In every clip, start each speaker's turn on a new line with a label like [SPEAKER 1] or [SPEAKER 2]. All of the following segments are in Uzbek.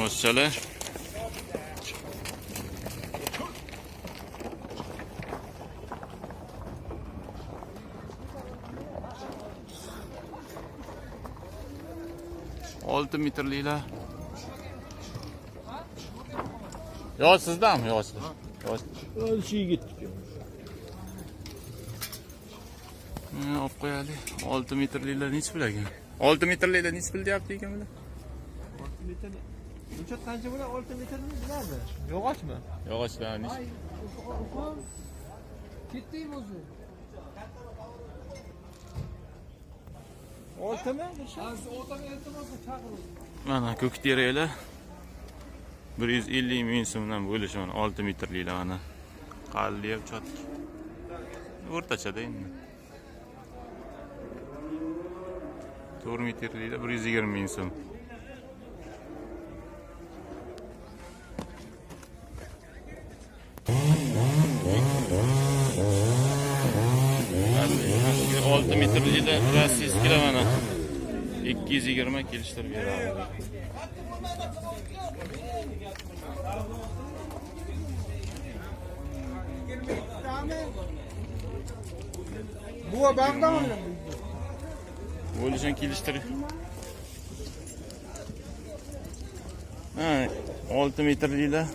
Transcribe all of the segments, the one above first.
[SPEAKER 1] yog'ochchalar. Olti metrliklar. Yo'q, sizdami? Yo'q, sizda.
[SPEAKER 2] O'zi yigit.
[SPEAKER 1] Olib qo'yaylik. 6 metrliklar nechi pul ekan? 6 metrliklar nechi pul deyapti ekan bular?
[SPEAKER 2] 6 metr. Buncha qancha bo'ladi 6 metrni biladi. Yog'ochmi?
[SPEAKER 1] Yog'ochlar nechi?
[SPEAKER 2] Ketdingmi o'zi? 6mi? O'rtaga iltimos chaqiring.
[SPEAKER 1] Mana ko'k teraklar 150 ming so'mdan bo'lishi mana 6 metrliklar mana. Qalli ham chotki. O'rtachada endi. 4 metrliklar 120 ming so'm. Olti metrliklar rossiyskilar mana 220 kelishtirib beradi.
[SPEAKER 2] Bu bag'dami?
[SPEAKER 1] Bo'lishini kelishtirib. Ha, 6 metrliklar.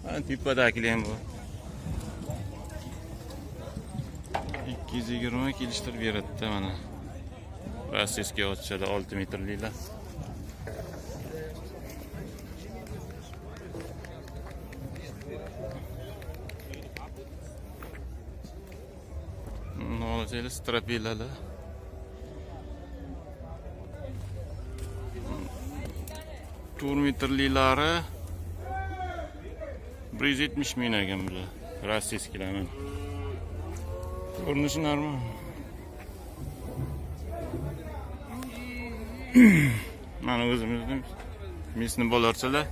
[SPEAKER 1] Ha, tepadagilar ham bu. 220 kelishtirib beradi mana. Rossiyskiy ochchada 6 metrliklar. Nola strapilalar. Metrliklari 170 ming ekan bular. Rossiyskilar mana. Ko'rinishi normal. Mana o'zimizning mesni bo'larsalar.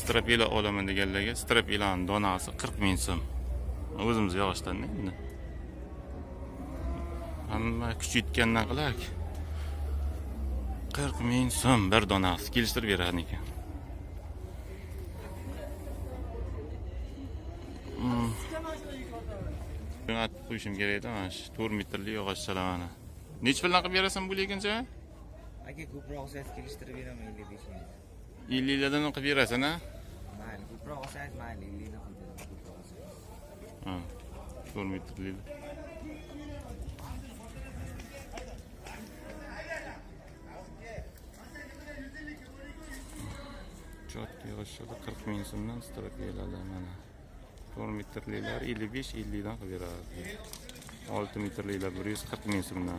[SPEAKER 1] Strapila olaman deganlarga strapilaning donasi 40 ming so'm. O'zimiz yog'ochdan endi. Hamma kuchaytgandan qilak. 40 ming so'm bir donasi kelishtirib beradi ekan. At qo'yishim kerak edi mana shu 4 metrli yog'ochchalar mana. Necha puldan qilib berasan bu lekincha?
[SPEAKER 3] Aka ko'proq olsangiz kelishtirib beraman 55 ming.
[SPEAKER 1] 50 lardan qilib berasan a?
[SPEAKER 3] Mayli, ko'proq olsangiz mayli 50 dan qilib beraman ko'proq olsangiz.
[SPEAKER 1] Ha. 4 metrli. Chotki yog'ochchalar 40 ming so'mdan strapiyalar mana. 4 metrliklar 55 50 dan qilib beradi. 6 metrliklar 140 ming so'mdan.